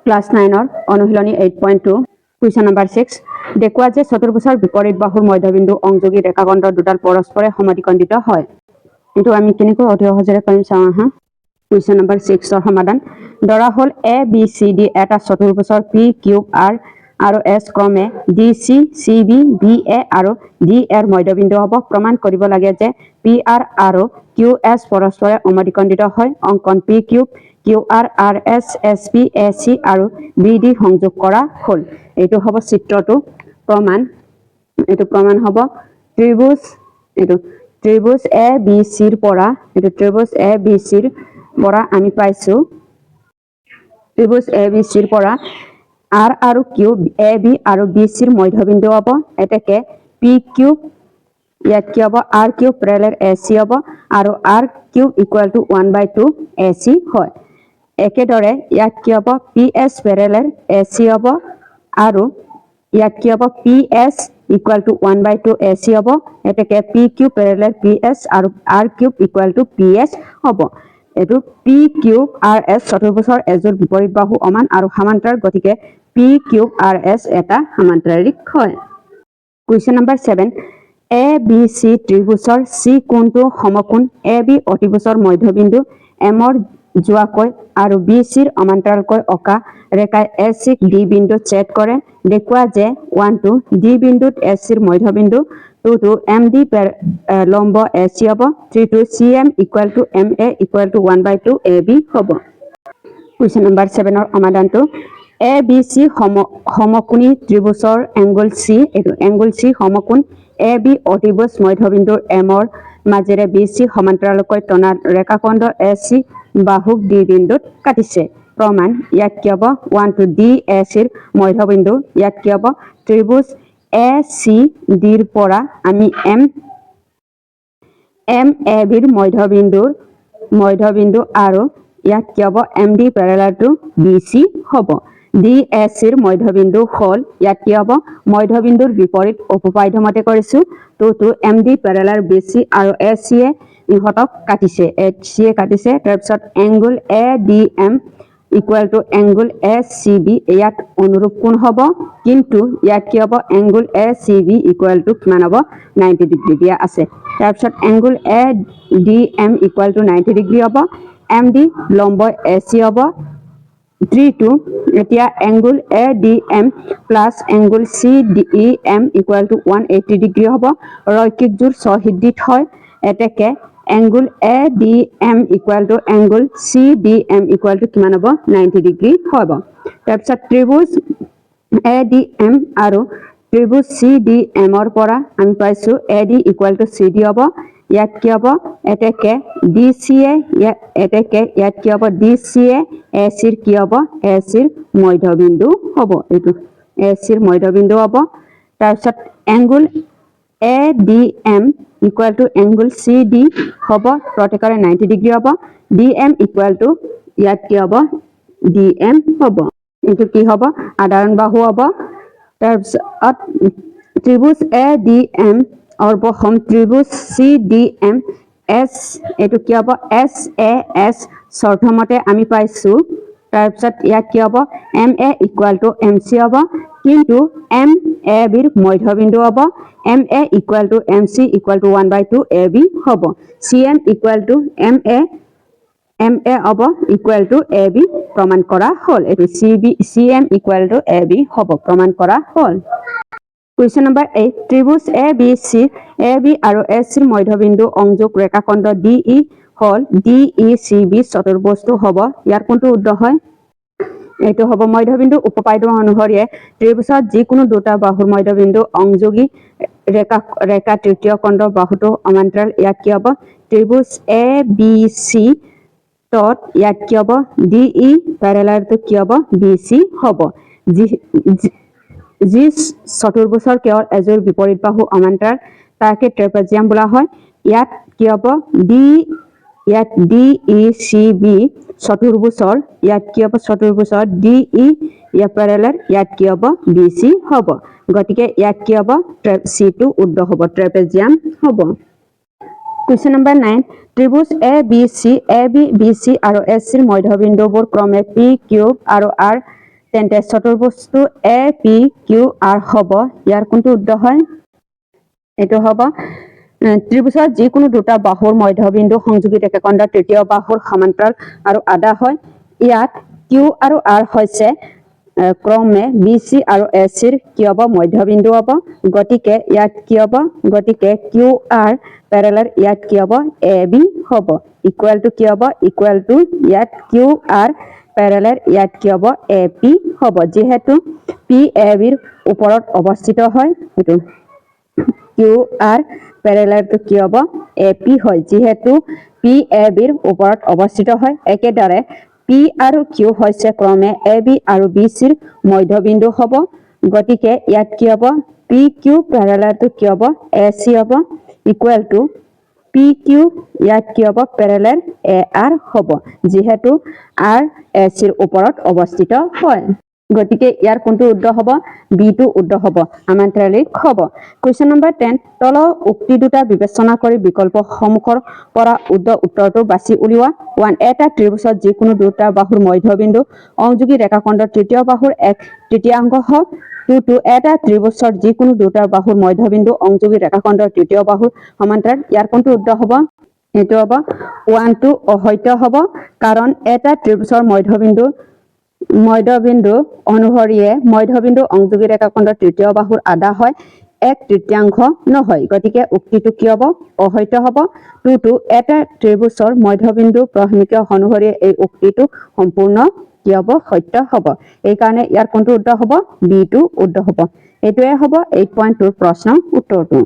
class 9 অনুশীলনী 8.2 question number 6 দেখুৱা যে চতুৰ্ভুজৰ বিপৰীত বাহুৰ মধ্যবিন্দু অংযোগী ৰেখাখণ্ডৰ দুডাল পৰস্পৰে সমদ্বিখণ্ডিত হয় এটো আমি কেনেকৈ অতি সহজৰে পাৰিম চাওঁ আহা কুৱেশ্যন নম্বৰ 6 ৰ সমাধান ধৰা হল এ বি সি ডি এটা চতুৰ্ভুজৰ পি কিউ আৰ আৰু এছ ক্ৰমে D C C B B A আৰু ডি এৰ মধ্যবিন্দু হ'ব প্ৰমাণ কৰিব লাগে যে পি আৰ আৰু কিউ এছ পৰস্পৰে সমদ্বিখণ্ডিত হয় অঙ্কন P Q Q R R S S P A C আৰু বি ডি সংযোগ কৰা হল এইটো হ'ব চিত্ৰটো প্ৰমাণ এইটো প্ৰমাণ হ'ব ত্ৰিভুজ এ বি সিৰ পৰা এইটো ত্ৰিভুজ এ বি সিৰ পৰা আমি পাইছো ত্ৰিভুজ এ বি সিৰ পৰা আৰ আৰু কিউ এ বি আৰু বি সিৰ মধ্যবিন্দু হ'ব এতেকে পি কিউ ইয়াত কি হ'ব R Q parallel A C হ'ব আৰু R Q equal to 1/2 A C হয় একেদৰে ইয়াত কি হ'ব P S parallel A C হ'ব আৰু ইয়াত কি হ'ব P S equal to 1/2 A C হ'ব এতেকে P Q parallel P S আৰু R Q equal to P S হ'ব এটো পি কিউ আৰ এছ চতুৰ্ভুজৰ এজোৰ বিপৰীত বাহু সমান আৰু সমান্তৰাল গতিকে পি কিউ আৰ এছ এটা সমান্তৰালিক হয় কুৱেশ্যন নম্বৰ 7 এ বি সি ত্ৰিভুজৰ সি কোণটো সমকোণ এ বি অতিভুজৰ মধ্যবিন্দু এমৰ যোৱাকৈ আৰু বি সিৰ সমান্তৰালকৈ অকা ৰেখাই এ সিক ডি বিন্দুত ছেদ কৰে দেখুৱা যে 1 টু ডি বিন্দুত এ সিৰ মধ্যবিন্দু 2 টু এম ডি লম্ব এ সি হ'ব 3 two C M equal to M A equal to 1/2 A B হ'ব কুৱেশ্যন নম্বৰ 7 ৰ সমাধানটো এ বি সি সমকোণী ত্ৰিভুজৰ এংগল সি এটো এংগল সি সমকোণ এ বি অতিভুজ মধ্যবিন্দুৰ এমৰ মাজেৰে বি সি সমান্তৰালকৈ টনা ৰেখাখণ্ড এ সি বাহুক ডি বিন্দুত কাটিছে প্ৰমাণ ইয়াত কি হ'ব 1 টু ডি এ সিৰ মধ্যবিন্দু ইয়াত কি হ'ব ত্ৰিভুজ এ সি ডিৰ পৰা আমি এম এ বিৰ মধ্যবিন্দু আৰু ইয়াত কি হ'ব M D Pyarelal two B সি হ'ব ডি এ সিৰ মধ্যবিন্দু হল ইয়াত কি হ'ব মধ্যবিন্দুৰ বিপৰীত উপপাদ্য মতে কৰিছো two M D Pyarelal B সি আৰু এ সি এ ইহতক কাটিছে এ সি এ কাটিছে তাৰ পিছত angle A D M equal to angle A C B ইয়াত অনুৰূপ কোণ হ'ব কিন্তু ইয়াত কি হ'ব angle A C B equal to কিমান হ'ব 90 ডিগ্ৰী দিয়া আছে তাৰ পিছত angle A D M equal to 90 degree হ'ব এম ডি লম্ব এ সি হ'ব 3 টু এতিয়া angle A D M plus angle C D M equal to 180 degree হ'ব ৰৈখিক জোৰ সহৃদ্ধিত হয় এতেকে angle A D M equal to angle C D M equal to কিমান হ'ব 90 ডিগ্ৰী হ'ব তাৰ পিছত ত্ৰিভুজ এ ডি এম আৰু ত্ৰিভুজ সি ডি এমৰ পৰা আমি পাইছো A D equal to C D হ'ব ইয়াত কি হ'ব এতেকে ডি সি এ ইয়াত কি হ'ব ডি সি এ সিৰ কি হ'ব এ সিৰ মধ্যবিন্দু হ'ব এটো এ সিৰ মধ্যবিন্দু হ'ব তাৰ পিছত angle A D M equal to angle C D হ'ব প্ৰত্যেকৰে 90 ডিগ্ৰী হ'ব ডি এম ইকুয়াল টু ইয়াত কি হ'ব ডি এম হ'ব এটো কি হ'ব সাধাৰণ বাহু হ'ব তাৰ পিছত ত্ৰিভুজ এ ডি এম অৰ্বসম ত্ৰিভুজ সি ডি এম এস এটো কি হ'ব এস এ এস শৰ্তমতে আমি পাইছো তাৰ পিছত ইয়াত কি হ'ব M A equal to M C হ'ব কিন্তু এম এ বিৰ মধ্যবিন্দু হ'ব M A equal to M C equal to 1/2 A B হ'ব C M equal to M A হ'ব ইকুয়াল টু এ বি প্ৰমাণ কৰা হল এটো C M equal to A B হ'ব প্ৰমাণ কৰা হল কুৱেশ্যন নম্বৰ 8 ত্ৰিভুজ এ বি আৰু এ সিৰ মধ্যবিন্দু সংযোগ ৰেখাখণ্ড ডি ই হল ডি ই সি বি চতুৰ্ভুজটো হ'ব ইয়াৰ কোনটো উদ্ধ হয় এইটো হ'ব মধ্যবিন্দু উপপাদ্য অনুসৰি ত্ৰিভুজত যিকোনো দুটা বাহুৰ মধ্যবিন্দু সংযোগী ৰেখা তৃতীয় খণ্ডৰ বাহুটো সমান্তৰাল ইয়াত কি হ'ব ত্ৰিভুজ এ বি সি তত ইয়াত কি হ'ব ডি ই প্যাৰেলাল টু কি হ'ব বি সি হ'ব যি চতুৰ্ভুজৰ কেৱল এজোৰ বিপৰীত বাহু সমান্তৰাল তাকে ট্ৰেপেজিয়াম বোলা হয় ইয়াত কি হ'ব ইয়াত ডি ই সি বি চতুৰ্ভুজৰ ইয়াত কি হ'ব চতুৰ্ভুজৰ ডি ই ইয়াৰ প্যাৰেলাল ইয়াত কি হ'ব বি সি হ'ব গতিকে ইয়াত কি হ'ব সি টো উদ্ধ হ'ব ট্ৰেপেজিয়াম হ'ব question number 9 ত্ৰিভুজ A B B সি আৰু এ সিৰ মধ্যবিন্দুবোৰ ক্ৰমে পি কিউ আৰু আৰ তেন্তে চতুৰ্ভুজটো এ পি কিউ আৰ হ'ব ইয়াৰ কোনটো উত্তৰ হয় এইটো হ'ব ত্ৰিভুজৰ যিকোনো দুটা বাহুৰ মধ্যবিন্দু সংযোগী ৰেখাখণ্ডৰ তৃতীয় বাহুৰ সমান্তৰাল আৰু আধা হয় ইয়াত কিউ আৰু আৰ হৈছে ক্ৰমে বি চি আৰু এ চিৰ কি হ'ব মধ্যবিন্দু হ'ব গতিকে ইয়াত কি হ'ব গতিকে কিউ আৰ পেৰেলাল ইয়াত কি হ'ব এ বি হ'ব ইকুৱেল টু কি হ'ব ইকুৱেল টু ইয়াত কিউ আৰ পেৰেলাল ইয়াত কি হ'ব এ পি হ'ব যিহেতু পি এ বিৰ ওপৰত অৱস্থিত হয় এইটো কিউ আৰ পেৰেলালটো কি হ'ব এ পি হয় যিহেতু পি এ বিৰ ওপৰত অৱস্থিত হয় একেদৰে পি আৰু কিউ হৈছে ক্ৰমে এ বি আৰু বি চিৰ মধ্যবিন্দু হ'ব গতিকে ইয়াত কি হ'ব পি কিউ পেৰেলালটো কি হ'ব এ চি হ'ব ইকুৱেল টু পি কিউ ইয়াত কি হ'ব পেৰেলাল এ আৰ হ'ব যিহেতু আৰ এ চিৰ ওপৰত অৱস্থিত হয় গতিকে ইয়াৰ কোনটো উত্তৰ হ'ব বি টো উত্তৰ হ'ব আমান্ত্ৰালিক হ'ব কুৱেশ্যন নম্বৰ 10 তলৰ উক্তি দুটা বিবেচনা কৰি বিকল্প সমূহৰ পৰা উত্তৰটো বাছি উলিওৱা 1 এটা ত্ৰিভুজত যিকোনো দুটা বাহুৰ মধ্যবিন্দু সংযোগী ৰেখাখণ্ডৰ তৃতীয় বাহুৰ এক তৃতীয়াংশ হওক 2 এটা ত্ৰিভুজৰ যিকোনো দুটা বাহুৰ মধ্যবিন্দু সংযোগী ৰেখাখণ্ডৰ তৃতীয় বাহুৰ সমান্তৰাল ইয়াৰ কোনটো উত্তৰ হ'ব এইটো হ'ব 1 টো অসত্য হ'ব কাৰণ এটা ত্ৰিভুজৰ মধ্যবিন্দু অনুসৰিয়ে মধ্যবিন্দু সংযোগী ৰেখাখণ্ডৰ তৃতীয় বাহুৰ আধা হয় এক তৃতীয়াংশ নহয় গতিকে উক্তিটো কি হ'ব অসত্য হ'ব 2 এটা ত্ৰিভুজৰ মধ্যবিন্দু প্ৰহমিক অনুসৰি এই উক্তিটো সম্পূৰ্ণ কি হ'ব সত্য হ'ব এই কাৰণে ইয়াৰ কোনটো উত্তৰ হ'ব বি টো উত্তৰ হ'ব এটোৱে হ'ব 8.2 প্ৰশ্নৰ উত্তৰটো